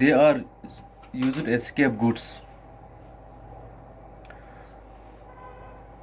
they are used as scapegoats।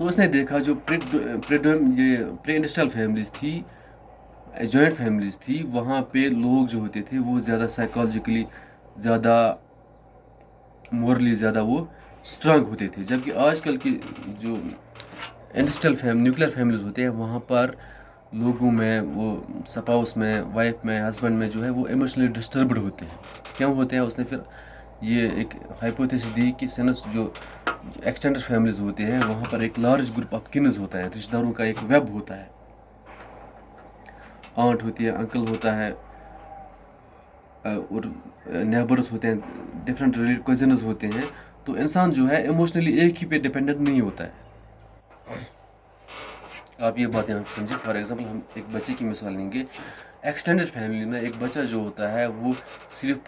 تو اس نے دیکھا جو یہ پری انڈسٹریل فیملیز تھی، جوائنٹ فیملیز تھی، وہاں پہ لوگ جو ہوتے تھے وہ زیادہ سائیکالوجیکلی، زیادہ مورلی زیادہ وہ اسٹرانگ ہوتے تھے، جبکہ آج کل کی جو انڈسٹریل نیوکلیر فیملیز ہوتے ہیں وہاں پر لوگوں میں، وہ سپاؤس میں، وائف میں، ہسبینڈ میں جو ہے وہ ایموشنلی ڈسٹربڈ ہوتے ہیں۔ کیوں ہوتے ہیں؟ اس نے پھر یہ ایک ہائپوتھیسس دی کہ سنس جو ایکسٹینڈڈ فیملیز ہوتے ہیں وہاں پر ایک لارج گروپ آف کنز ہوتا ہے، رشتہ داروں کا ایک ویب ہوتا ہے، آنٹ ہوتی ہے، انکل ہوتا ہے، اور نیبرز ہوتے ہیں، ڈفرینٹ کزنز ہوتے ہیں، تو انسان جو ہے ایموشنلی ایک ہی پہ ڈپینڈنٹ نہیں ہوتا ہے۔ آپ یہ بات یہاں پہ سمجھیں۔ فار ایگزامپل ہم ایک بچے کی مثال لیں گے، ایکسٹینڈڈ فیملی میں ایک بچہ جو ہوتا ہے وہ صرف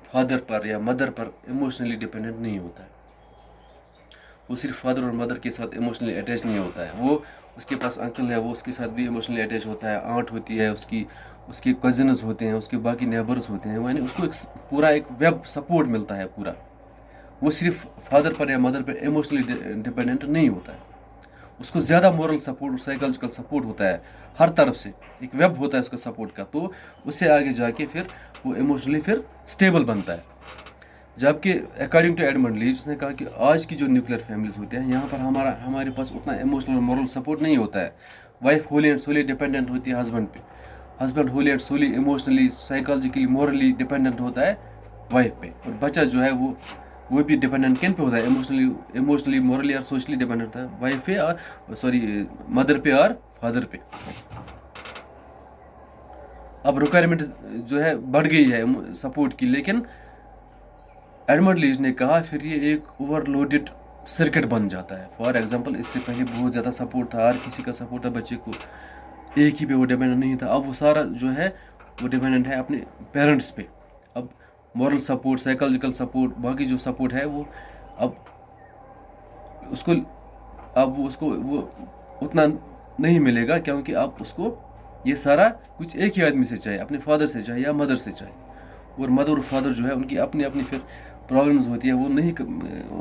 فادر پر یا مدر پر ایموشنلی ڈپینڈنٹ نہیں ہوتا ہے، وہ صرف فادر اور مدر کے ساتھ ایموشنلی اٹیچ نہیں ہوتا ہے، وہ اس کے پاس انکل ہے، وہ اس کے ساتھ بھی ایموشنلی اٹیچ ہوتا ہے، آنٹ ہوتی ہے، اس کے کزنز ہوتے ہیں، اس کے باقی نیبرز ہوتے ہیں، یعنی اس کو پورا ایک ویب سپورٹ ملتا ہے پورا، وہ صرف فادر پر یا مدر پر ایموشنلی ڈپینڈنٹ نہیں ہوتا ہے، اس کو زیادہ مورل سپورٹ اور سائیکالوجیکل سپورٹ ہوتا ہے ہر طرف سے، ایک ویب ہوتا ہے اس کا سپورٹ کا، تو اس سے آگے جا کے پھر وہ ایموشنلی پھر اسٹیبل بنتا ہے۔ جبکہ اکارڈنگ ٹو ایڈمنڈ لیچ اس نے کہا کہ آج کی جو نیوکلیر فیملیز ہوتے ہیں یہاں پر ہمارے پاس اتنا ایموشنل اور مورل سپورٹ نہیں ہوتا ہے، وائف ہولی اینڈ سولی ڈپینڈنٹ ہوتی ہے ہسبینڈ پہ، ہسبینڈ ہولی اینڈ سولی ایموشنلی، سائیکالوجیکلی، مورلی ڈپینڈنٹ ہوتا ہے وائف پہ، اور بچہ جو ہے وہ بھی ڈپینڈنٹ کن پہ ہوتا ہے؟ ایموشنلی، مورلی اور سوشلی ڈپینڈنٹ ہوتا ہے وائف پہ، اور مدر پہ اور فادر پہ۔ اب ریکوائرمنٹ جو ہے بڑھ گئی ہے سپورٹ کی، لیکن ایڈمنڈ لیچ نے کہا پھر یہ ایک اوور لوڈڈ سرکٹ بن جاتا ہے۔ فار ایگزامپل اس سے پہلے بہت زیادہ سپورٹ تھا، ہر کسی کا سپورٹ تھا بچے کو، ایک ہی پہ وہ ڈپینڈنٹ نہیں تھا، اب وہ سارا جو ہے وہ ڈپینڈنٹ ہے اپنے پیرنٹس پہ۔ اب مورل سپورٹ، سائیکالوجیکل سپورٹ، باقی جو سپورٹ ہے وہ اب اس کو وہ اتنا نہیں ملے گا، کیونکہ اب اس کو یہ سارا کچھ ایک ہی آدمی سے چاہیے، اپنے فادر سے چاہیے یا مدر سے چاہیے، اور مدر اور فادر جو ہے ان کی اپنی اپنی پھر پرابلمز ہوتی ہے، وہ نہیں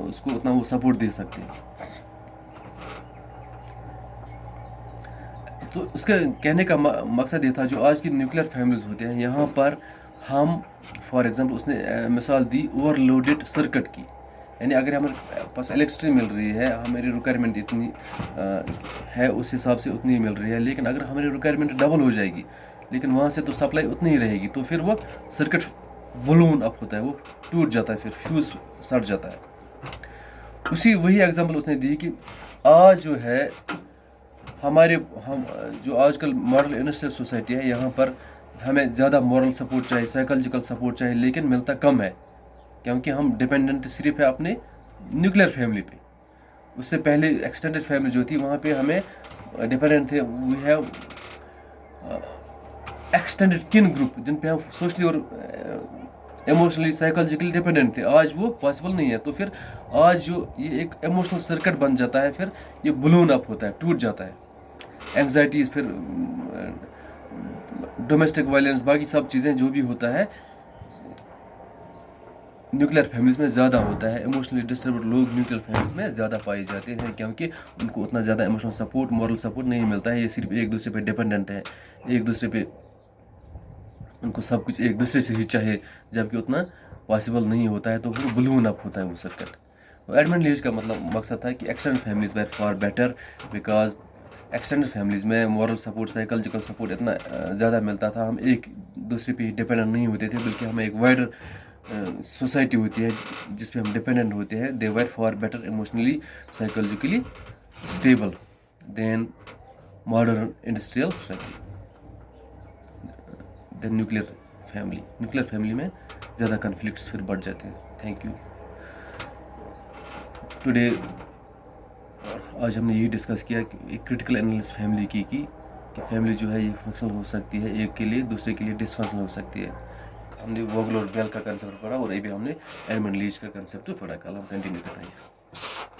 اس کو اتنا وہ سپورٹ دے سکتے۔ تو اس کا کہنے کا مقصد یہ تھا جو آج کی نیوکلیر فیملیز ہوتے ہیں یہاں پر ہم، فار ایگزامپل اس نے مثال دی اوور لوڈڈ سرکٹ کی، یعنی اگر ہمارے پاس الیکٹرسٹی مل رہی ہے، ہماری ریکوائرمنٹ اتنی ہے اس حساب سے اتنی مل رہی ہے، لیکن اگر ہماری ریکوائرمنٹ ڈبل ہو جائے گی لیکن وہاں سے تو سپلائی اتنی ہی رہے گی، تو پھر وہ سرکٹ بلون اپ ہوتا ہے، وہ ٹوٹ جاتا ہے، پھر فیوز سٹ جاتا ہے۔ وہی ایگزامپل اس نے دی کہ آج جو ہے ہم جو آج کل ماڈل انڈسٹریل سوسائٹی ہے یہاں پر ہمیں زیادہ مورل سپورٹ چاہیے، سائیکالوجیکل سپورٹ چاہیے، لیکن ملتا کم ہے، کیونکہ ہم ڈپینڈنٹ صرف ہے اپنے نیوکلیر فیملی پہ۔ اس سے پہلے ایکسٹینڈڈ فیملی جو تھی وہاں پہ ہمیں ڈپینڈنٹ تھے، وی ہیو ایکسٹینڈڈ کن گروپ جن پہ ہم سوشلی اور ایموشنلی، سائیکالوجیکلی ڈپینڈنٹ تھے، آج وہ پاسبل نہیں ہے، تو پھر آج جو یہ ایک ایموشنل سرکٹ بن جاتا ہے، پھر یہ بلون اپ ہوتا ہے، ٹوٹ جاتا ہے، اینگزائٹیز، پھر ڈومیسٹک وائلنس، باقی سب چیزیں جو بھی ہوتا ہے نیوکلیر فیملیز میں زیادہ ہوتا ہے، ایموشنلی ڈسٹربڈ لوگ نیوکلیر فیملیز میں زیادہ پائے جاتے ہیں، کیونکہ ان کو اتنا زیادہ ایموشنل سپورٹ، مورل سپورٹ نہیں ملتا ہے، یہ صرف ایک دوسرے پہ ڈپینڈنٹ ہے، ایک دوسرے پہ ان کو سب کچھ ایک دوسرے سے ہی چاہے، جبکہ اتنا پاسبل نہیں ہوتا ہے، تو پھر بلون اپ ہوتا ہے وہ سرکٹ۔ ایڈمنڈ لیچ کا مقصد تھا کہ extend families were far better, because extend families میں مورل سپورٹ، سائیکالوجیکل سپورٹ اتنا زیادہ ملتا تھا، ہم ایک دوسرے پہ ڈپینڈنٹ نہیں ہوتے تھے، بلکہ ہمیں ایک وائڈر سوسائٹی ہوتی ہے جس پہ ہم ڈپینڈنٹ ہوتے ہیں، they were far better emotionally, psychologically stable then modern industrial society, then nuclear family. Nuclear family میں زیادہ کنفلکٹس پھر بڑھ جاتے ہیں۔ Thank you. ٹوڈے آج ہم نے یہی ڈسکس کیا کہ ایک کرٹیکل انالیسس فیملی کی کہ فیملی جو ہے یہ فنکشنل ہو سکتی ہے ایک کے لیے، دوسرے کے لیے ڈس فنکشنل ہو سکتی ہے۔ ہم نے ووگل اور بیل کا کنسیپٹ پڑھا، اور ابھی ہم نے ایڈمنڈ لیچ کا کنسیپٹ پڑھا، کل ہم کنٹینیو کریں گے۔